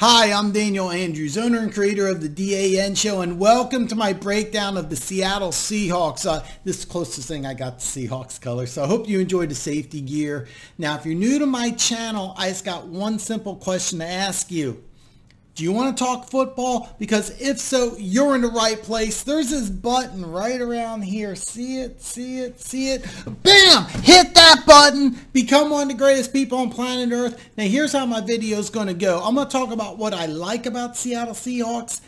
Hi, I'm Daniel Andrews, owner and creator of the DAN Show, and welcome to my breakdown of the Seattle Seahawks. This is the closest thing I got to Seahawks color, so I hope you enjoyed the safety gear. Now, if you're new to my channel, I just got one simple question to ask you. Do you want to talk football? Because if so, you're in the right place. There's this button right around here. See it, see it, see it. Bam! Hit that button. Become one of the greatest people on planet Earth. Now, here's how my video is going to go. I'm going to talk about what I like about Seattle Seahawks.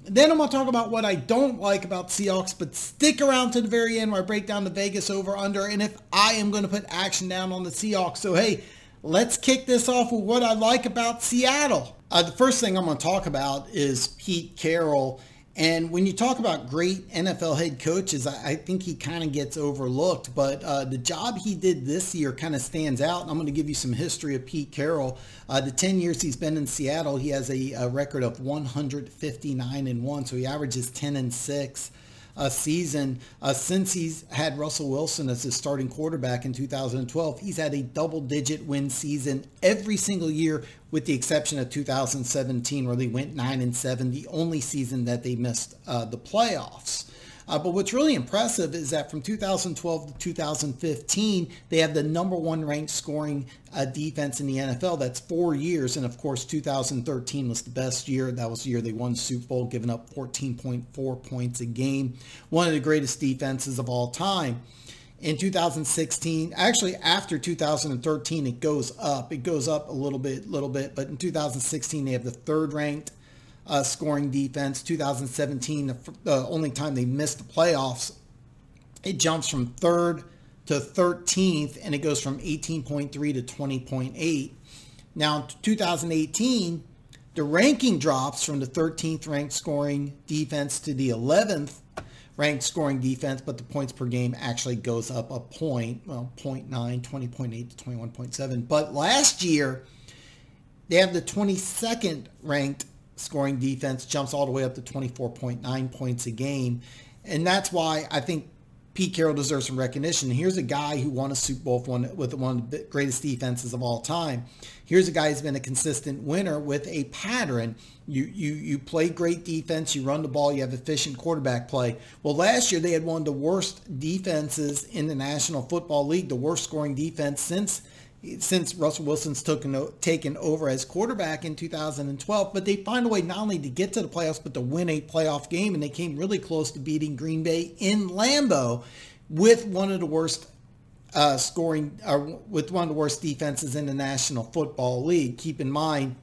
Then I'm going to talk about what I don't like about Seahawks, but stick around to the very end where I break down the Vegas over-under and if I am going to put action down on the Seahawks. So, hey, let's kick this off with what I like about Seattle. The first thing I'm going to talk about is Pete Carroll. And when you talk about great NFL head coaches, I think he kind of gets overlooked. But the job he did this year kind of stands out. And I'm going to give you some history of Pete Carroll. The 10 years he's been in Seattle, he has a record of 159-1. So he averages 10-6. A season. Since he's had Russell Wilson as his starting quarterback in 2012, he's had a double-digit win season every single year with the exception of 2017 where they went 9-7, the only season that they missed the playoffs. But what's really impressive is that from 2012 to 2015, they have the #1 ranked scoring defense in the NFL. That's 4 years. And of course, 2013 was the best year. That was the year they won the Super Bowl, giving up 14.4 points a game. One of the greatest defenses of all time. In 2016, actually after 2013, it goes up. It goes up a little bit. But in 2016, they have the 3rd ranked scoring defense. 2017, the only time they missed the playoffs, it jumps from 3rd to 13th, and it goes from 18.3 to 20.8. Now, 2018, the ranking drops from the 13th ranked scoring defense to the 11th ranked scoring defense, but the points per game actually goes up a point, well, 0.9, 20.8 to 21.7. But last year, they have the 22nd ranked scoring defense, jumps all the way up to 24.9 points a game. And that's why I think Pete Carroll deserves some recognition. Here's a guy who won a Super Bowl with one of the greatest defenses of all time. Here's a guy who's been a consistent winner with a pattern. You play great defense, you run the ball, you have efficient quarterback play. Well, last year they had one of the worst defenses in the National Football League, the worst scoring defense since Russell Wilson's taken over as quarterback in 2012, but they find a way not only to get to the playoffs, but to win a playoff game, and they came really close to beating Green Bay in Lambeau with one of the worst with one of the worst defenses in the National Football League. Keep in mind,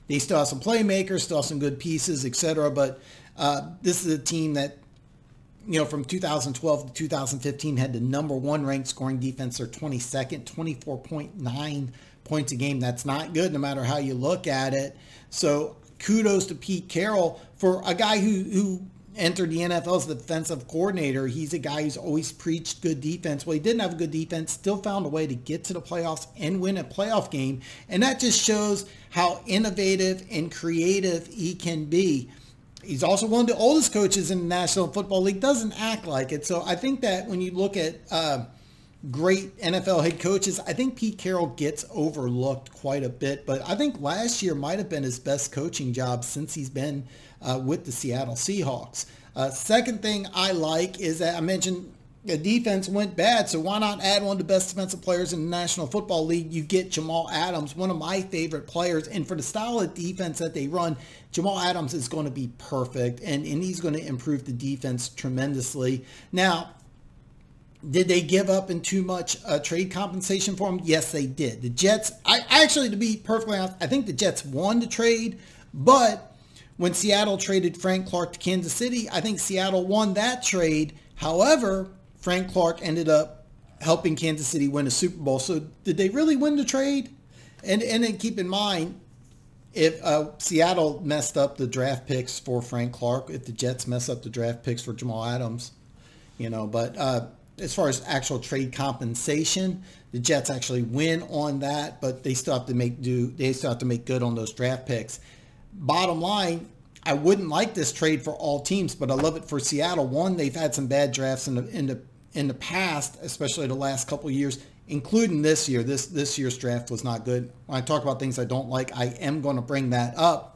they still have some playmakers, still have some good pieces, etc., but this is a team that, you know, from 2012 to 2015 had the #1 ranked scoring defense. They're 22nd, 24.9 points a game. That's not good no matter how you look at it. So kudos to Pete Carroll for a guy who entered the NFL as the defensive coordinator. He's a guy who's always preached good defense. Well, he didn't have a good defense, still found a way to get to the playoffs and win a playoff game. And that just shows how innovative and creative he can be. He's also one of the oldest coaches in the National Football League, doesn't act like it. So I think that when you look at great NFL head coaches, I think Pete Carroll gets overlooked quite a bit. But I think last year might have been his best coaching job since he's been with the Seattle Seahawks. Second thing I like is that I mentioned the defense went bad, so why not add one of the best defensive players in the National Football League? You get Jamal Adams, one of my favorite players, and for the style of defense that they run, Jamal Adams is going to be perfect, and he's going to improve the defense tremendously. Now, did they give up in too much trade compensation for him? Yes, they did. The Jets, actually, to be perfectly honest, I think the Jets won the trade, but when Seattle traded Frank Clark to Kansas City, I think Seattle won that trade. However, Frank Clark ended up helping Kansas City win a Super Bowl. So did they really win the trade? And then keep in mind, if Seattle messed up the draft picks for Frank Clark, if the Jets mess up the draft picks for Jamal Adams, you know, but as far as actual trade compensation, the Jets actually win on that, but they still have to make good on those draft picks. Bottom line, I wouldn't like this trade for all teams, but I love it for Seattle. One, they've had some bad drafts in the past, especially the last couple of years. including this year. This year's draft was not good. When I talk about things I don't like, I am going to bring that up.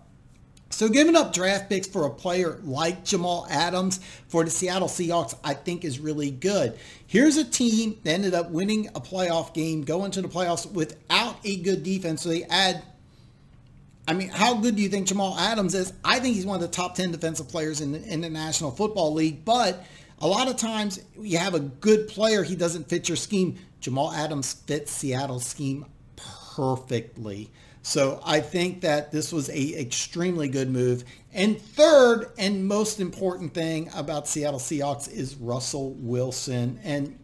So giving up draft picks for a player like Jamal Adams for the Seattle Seahawks, I think is really good. Here's a team that ended up winning a playoff game, going to the playoffs without a good defense. So they add, I mean, how good do you think Jamal Adams is? I think he's one of the top 10 defensive players in the National Football League. But a lot of times you have a good player, he doesn't fit your scheme. Jamal Adams fits Seattle's scheme perfectly. So I think that this was a extremely good move. And third and most important thing about Seattle Seahawks is Russell Wilson. And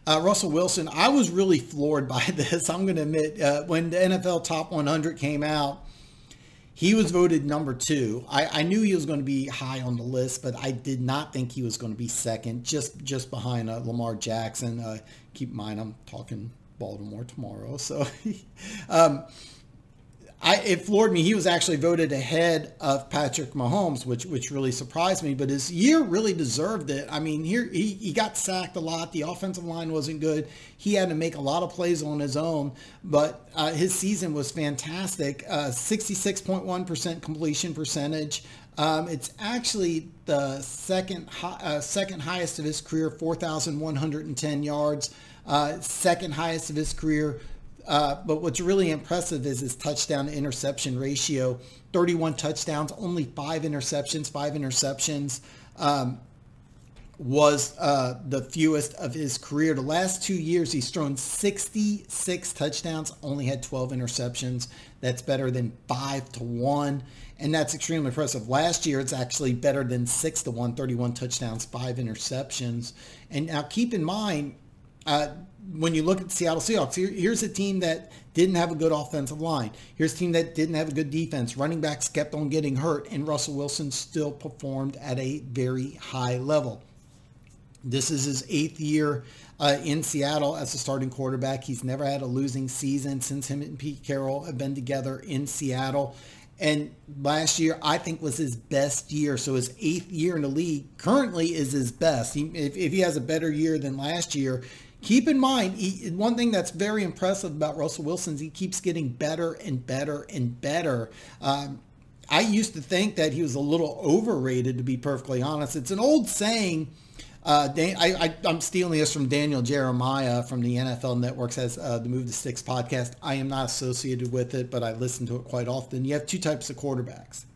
Russell Wilson, I was really floored by this. I'm going to admit, when the NFL Top 100 came out, he was voted number 2. I knew he was going to be high on the list, but I did not think he was going to be second, just behind Lamar Jackson. Keep in mind, I'm talking Baltimore tomorrow. So it floored me. He was actually voted ahead of Patrick Mahomes, which really surprised me. But his year really deserved it. I mean, here he got sacked a lot. The offensive line wasn't good. He had to make a lot of plays on his own. But his season was fantastic. 66.1% completion percentage. It's actually the second highest of his career, 4,110 yards. Second highest of his career. But what's really impressive is his touchdown to interception ratio. 31 touchdowns, only 5 interceptions. 5 interceptions was the fewest of his career. The last 2 years, he's thrown 66 touchdowns, only had 12 interceptions. That's better than 5-1. And that's extremely impressive. Last year, it's actually better than 6-1, 31 touchdowns, 5 interceptions. And now keep in mind, when you look at the Seattle Seahawks, here's a team that didn't have a good offensive line. Here's a team that didn't have a good defense. Running backs kept on getting hurt, and Russell Wilson still performed at a very high level. This is his 8th year in Seattle as a starting quarterback. He's never had a losing season since him and Pete Carroll have been together in Seattle. And last year, I think, was his best year. So his 8th year in the league currently is his best. If he has a better year than last year, keep in mind, one thing that's very impressive about Russell Wilson is he keeps getting better and better and better. I used to think that he was a little overrated, to be perfectly honest. It's an old saying. I'm stealing this from Daniel Jeremiah from the NFL Network, says the Move to Sticks podcast. I am not associated with it, but I listen to it quite often. You have 2 types of quarterbacks.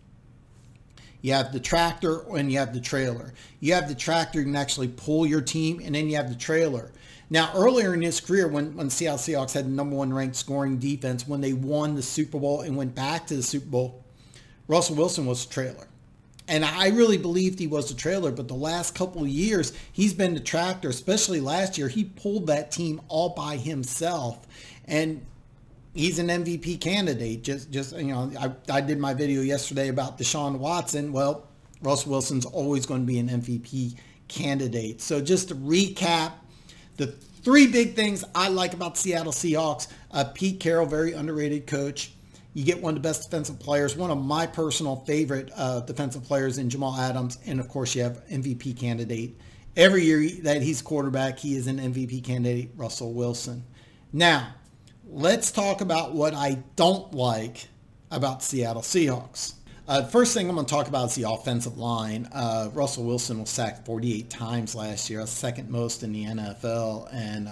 You have the tractor and you have the trailer. You have the tractor, you can actually pull your team, and then you have the trailer. Now, earlier in his career, when Seattle Seahawks had the number 1 ranked scoring defense, when they won the Super Bowl and went back to the Super Bowl, Russell Wilson was a trailer. And I really believed he was a trailer, but the last couple of years, he's been the tractor, especially last year. He pulled that team all by himself. And he's an MVP candidate. I did my video yesterday about Deshaun Watson. Well, Russell Wilson's always going to be an MVP candidate. So just to recap, the 3 big things I like about the Seattle Seahawks: Pete Carroll, very underrated coach. You get one of the best defensive players, one of my personal favorite defensive players in Jamal Adams. And, of course, you have MVP candidate. Every year that he's quarterback, he is an MVP candidate, Russell Wilson. Now, let's talk about what I don't like about the Seattle Seahawks. The first thing I'm going to talk about is the offensive line. Russell Wilson was sacked 48 times last year, second most in the NFL. And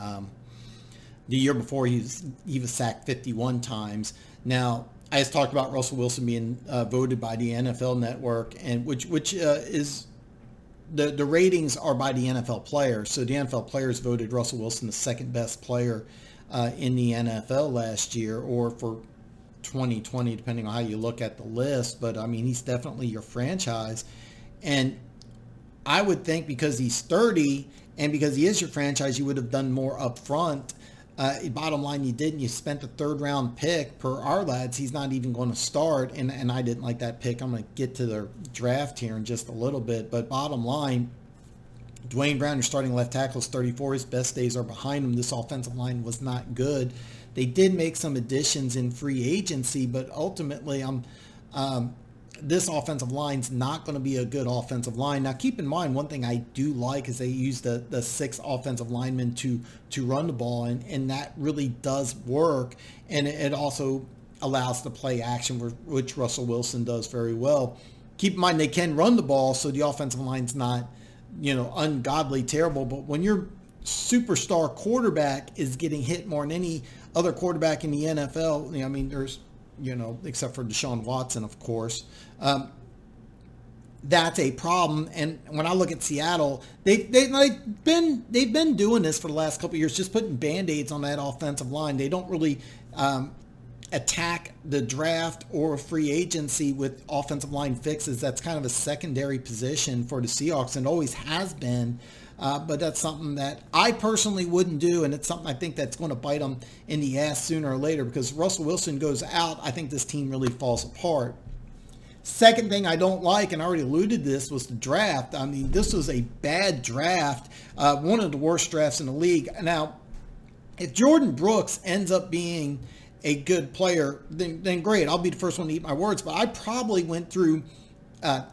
the year before, he was sacked 51 times. Now, I just talked about Russell Wilson being voted by the NFL Network, and which is the ratings are by the NFL players. So the NFL players voted Russell Wilson the second best player in the NFL last year, or for 2020, depending on how you look at the list. But I mean, he's definitely your franchise. And I would think because he's 30 and because he is your franchise, you would have done more up front. Bottom line, you didn't. You spent the 3rd round pick. Per our lads, he's not even going to start, and I didn't like that pick. I'm going to get to their draft here in just a little bit, but bottom line, Dwayne Brown, your starting left tackle, is 34. His best days are behind him. This offensive line was not good. They did make some additions in free agency, but ultimately, this offensive line's not going to be a good offensive line. Now, keep in mind, one thing I do like is they use the 6 offensive linemen to run the ball, and that really does work. And it also allows the play action, which Russell Wilson does very well. Keep in mind, they can run the ball, so the offensive line's not, ungodly terrible. But when your superstar quarterback is getting hit more than any other quarterback in the NFL, there's, except for Deshaun Watson, of course, that's a problem. And when I look at Seattle, they've been doing this for the last couple of years, just putting Band-Aids on that offensive line. They don't really attack the draft or free agency with offensive line fixes. That's kind of a secondary position for the Seahawks, and always has been. But that's something that I personally wouldn't do, and it's something I think that's going to bite them in the ass sooner or later, because Russell Wilson goes out, I think this team really falls apart. Second thing I don't like, and I already alluded to this, was the draft. This was a bad draft, one of the worst drafts in the league. Now, if Jordan Brooks ends up being a good player, then great. I'll be the first one to eat my words, but I probably went through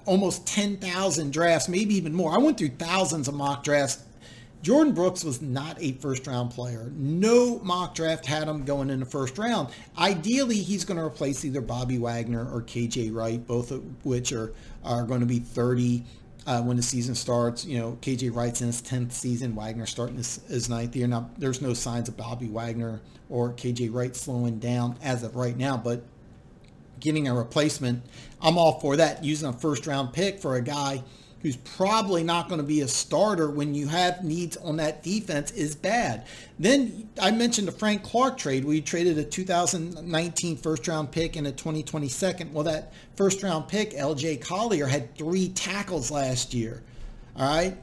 almost 10,000 drafts, maybe even more. I went through thousands of mock drafts. Jordan Brooks was not a first-round player. No mock draft had him going in the first round. Ideally, he's going to replace either Bobby Wagner or KJ Wright, both of which are going to be 30 when the season starts. KJ Wright's in his 10th season. Wagner starting his 9th year. Now, there's no signs of Bobby Wagner or KJ Wright slowing down as of right now, but getting a replacement, I'm all for that. Using a first-round pick for a guy who's probably not going to be a starter when you have needs on that defense is bad. Then I mentioned the Frank Clark trade. We traded a 2019 first-round pick and a 2020 second. Well, that first-round pick, L.J. Collier, had 3 tackles last year. All right?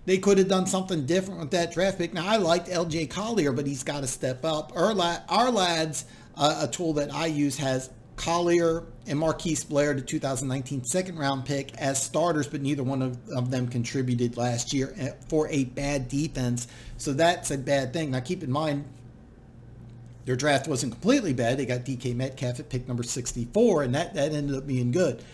They could have done something different with that draft pick. Now, I liked L.J. Collier, but he's got to step up. Our lads, a tool that I use, has Collier and Marquise Blair, the 2019 second-round pick, as starters, but neither one of them contributed last year for a bad defense. So that's a bad thing. Now, keep in mind, their draft wasn't completely bad. They got DK Metcalf at pick number 64, and that ended up being good.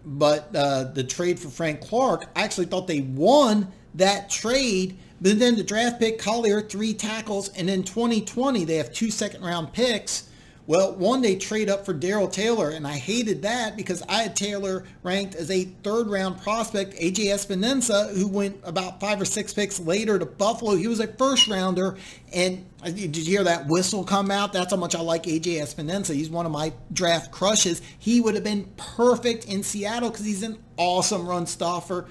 But the trade for Frank Clark, I actually thought they won that trade, but then the draft pick, Collier, 3 tackles, and in 2020, they have 2 second-round picks. Well, one, they trade up for Darrell Taylor, and I hated that because I had Taylor ranked as a 3rd-round prospect. A.J. Espinosa, who went about 5 or 6 picks later to Buffalo, he was a first-rounder, and did you hear that whistle come out? That's how much I like A.J. Espinosa. He's one of my draft crushes. He would have been perfect in Seattle because he's an awesome run stuffer.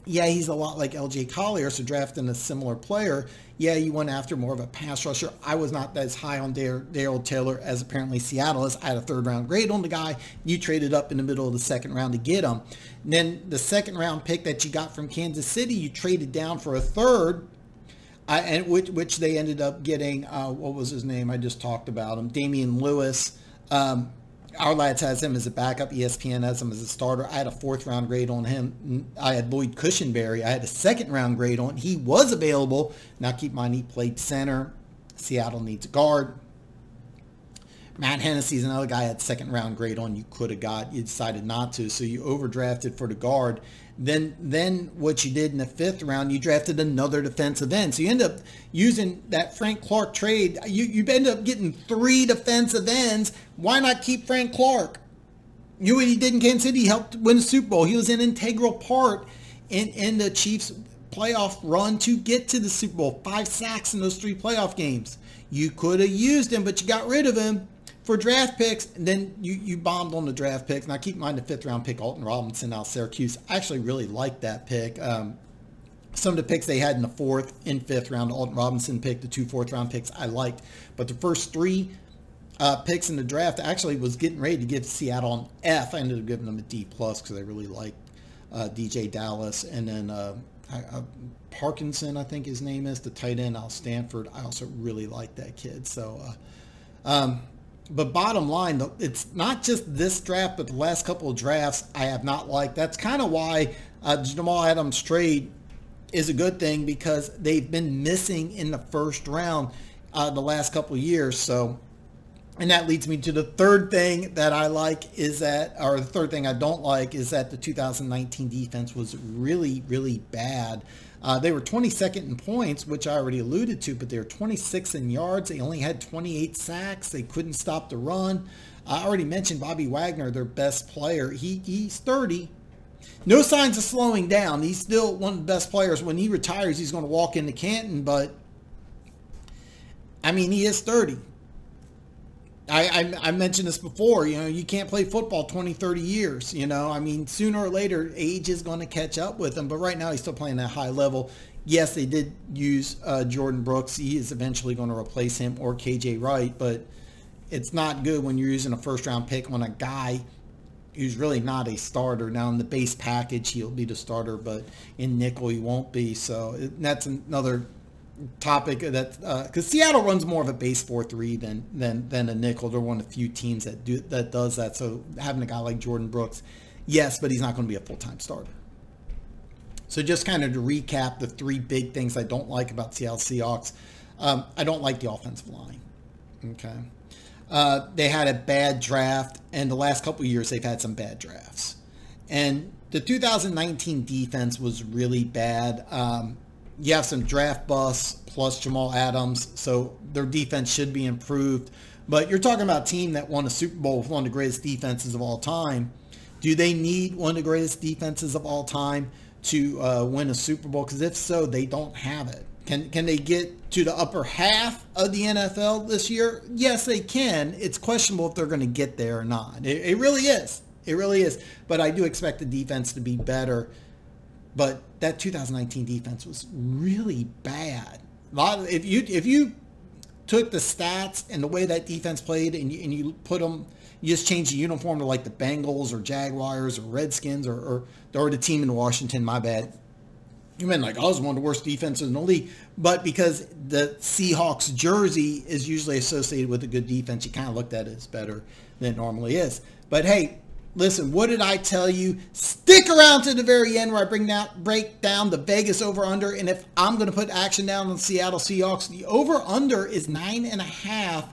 Yeah, he's a lot like L.J. Collier, so drafting a similar player. Yeah, you went after more of a pass rusher. I was not as high on Darrell Taylor as apparently Seattle is. I had a 3rd-round grade on the guy. You traded up in the middle of the 2nd round to get him. And then the 2nd-round pick that you got from Kansas City, you traded down for a 3rd, and which they ended up getting, what was his name? I just talked about him, Damian Lewis. Our lads has him as a backup. ESPN has him as a starter. I had a 4th-round grade on him. I had Lloyd Cushenberry. I had a 2nd-round grade on. He was available. Now, keep in mind, he played center. Seattle needs a guard. Matt Hennessy's another guy I had 2nd-round grade on. You could have got. You decided not to, so you overdrafted for the guard. Then what you did in the 5th round, you drafted another defensive end. So you end up using that Frank Clark trade. You end up getting 3 defensive ends. Why not keep Frank Clark? You know what he did in Kansas City? He helped win the Super Bowl. He was an integral part in the Chiefs' playoff run to get to the Super Bowl. 5 sacks in those 3 playoff games. You could have used him, but you got rid of him for draft picks, and then you bombed on the draft picks. Now, keep in mind the 5th-round pick, Alton Robinson, out of Syracuse. I actually really liked that pick. Some of the picks they had in the 4th and 5th round, Alton Robinson pick, the 2 4th-round picks, I liked. But the first 3 picks in the draft, actually was getting ready to give Seattle an F. I ended up giving them a D+ because I really liked DJ Dallas. And then Parkinson, I think his name is, the tight end out of Stanford. I also really like that kid. So, but bottom line, it's not just this draft, but the last couple of drafts I have not liked. That's kind of why Jamal Adams' trade is a good thing, because they've been missing in the 1st round the last couple of years. So And that leads me to the third thing that I like is that, or the third thing I don't like is that the 2019 defense was really, really bad. They were 22nd in points, which I already alluded to, but they were 26th in yards. They only had 28 sacks. They couldn't stop the run. I already mentioned Bobby Wagner, their best player. He's 30. No signs of slowing down. He's still one of the best players. When he retires, he's going to walk into Canton, but I mean, he is 30. I mentioned this before, you know, you can't play football 20, 30 years, you know. I mean, sooner or later, age is going to catch up with him, but right now he's still playing at a high level. Yes, they did use Jordan Brooks. He is eventually going to replace him, or KJ Wright, but it's not good when you're using a first-round pick on a guy who's really not a starter. Now, in the base package, he'll be the starter, but in nickel, he won't be. So that's another topic that because Seattle runs more of a base 4-3 than a nickel. They're one of the few teams that does that. So having a guy like Jordan Brooks, yes, but he's not going to be a full-time starter. So just kind of to recap the three big things I don't like about Seattle Seahawks. I don't like the offensive line. Okay. They had a bad draft, and the last couple of years they've had some bad drafts. And the 2019 defense was really bad. You have some draft busts plus Jamal Adams, so their defense should be improved. But you're talking about a team that won a Super Bowl with one of the greatest defenses of all time. Do they need one of the greatest defenses of all time to win a Super Bowl? Because if so, they don't have it. Can they get to the upper half of the NFL this year? Yes, they can. It's questionable if they're going to get there or not. It really is. It really is. But I do expect the defense to be better. But that 2019 defense was really bad. If you took the stats and the way that defense played and you put them, you just changed the uniform to like the Bengals or Jaguars or Redskins or the team in Washington, my bad. You meant like, I was one of the worst defenses in the league. But because the Seahawks jersey is usually associated with a good defense, you kind of looked at it as better than it normally is. But hey, listen, what did I tell you? Stick around to the very end where I break down the Vegas over-under. And if I'm going to put action down on the Seattle Seahawks, the over-under is 9.5.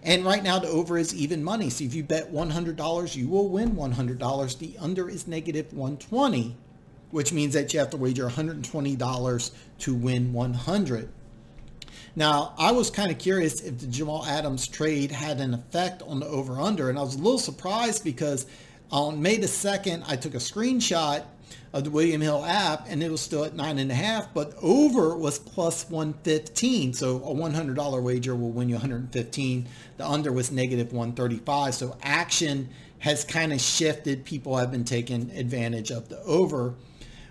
And right now the over is even money. So if you bet $100, you will win $100. The under is negative 120, which means that you have to wager $120 to win $100. Now, I was kind of curious if the Jamal Adams trade had an effect on the over-under. And I was a little surprised because on May the 2nd, I took a screenshot of the William Hill app, and it was still at 9.5, but over was plus 115. So a $100 wager will win you 115. The under was negative 135. So action has kind of shifted. People have been taking advantage of the over,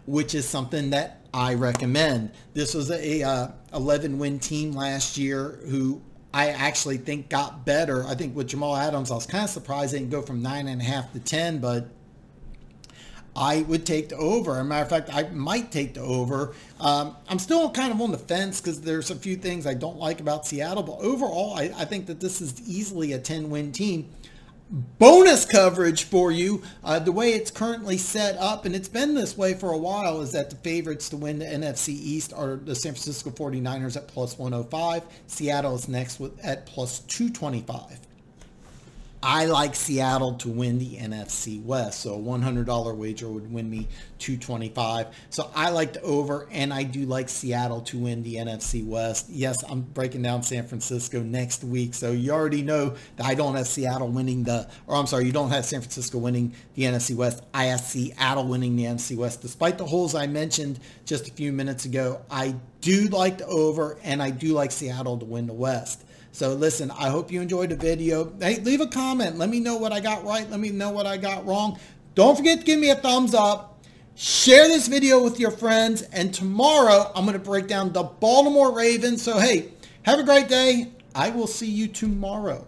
which is something that I recommend. This was a 11-win team last year who I actually think got better. I think with Jamal Adams, I was kind of surprised they didn't go from 9.5 to 10, but I would take the over. As a matter of fact, I might take the over. I'm still kind of on the fence because there's a few things I don't like about Seattle, but overall, I think that this is easily a 10-win team. Bonus coverage for you. The way it's currently set up, and it's been this way for a while, is that the favorites to win the NFC East are the San Francisco 49ers at plus 105. Seattle is next at plus 225. I like Seattle to win the NFC West, so a $100 wager would win me $225. So I like the over, and I do like Seattle to win the NFC West. Yes, I'm breaking down San Francisco next week, so you already know that I don't have Seattle winning you don't have San Francisco winning the NFC West. I have Seattle winning the NFC West. Despite the holes I mentioned just a few minutes ago, I do like the over, and I do like Seattle to win the West. So listen, I hope you enjoyed the video. Hey, leave a comment. Let me know what I got right. Let me know what I got wrong. Don't forget to give me a thumbs up. Share this video with your friends. And tomorrow, I'm going to break down the Baltimore Ravens. So hey, have a great day. I will see you tomorrow.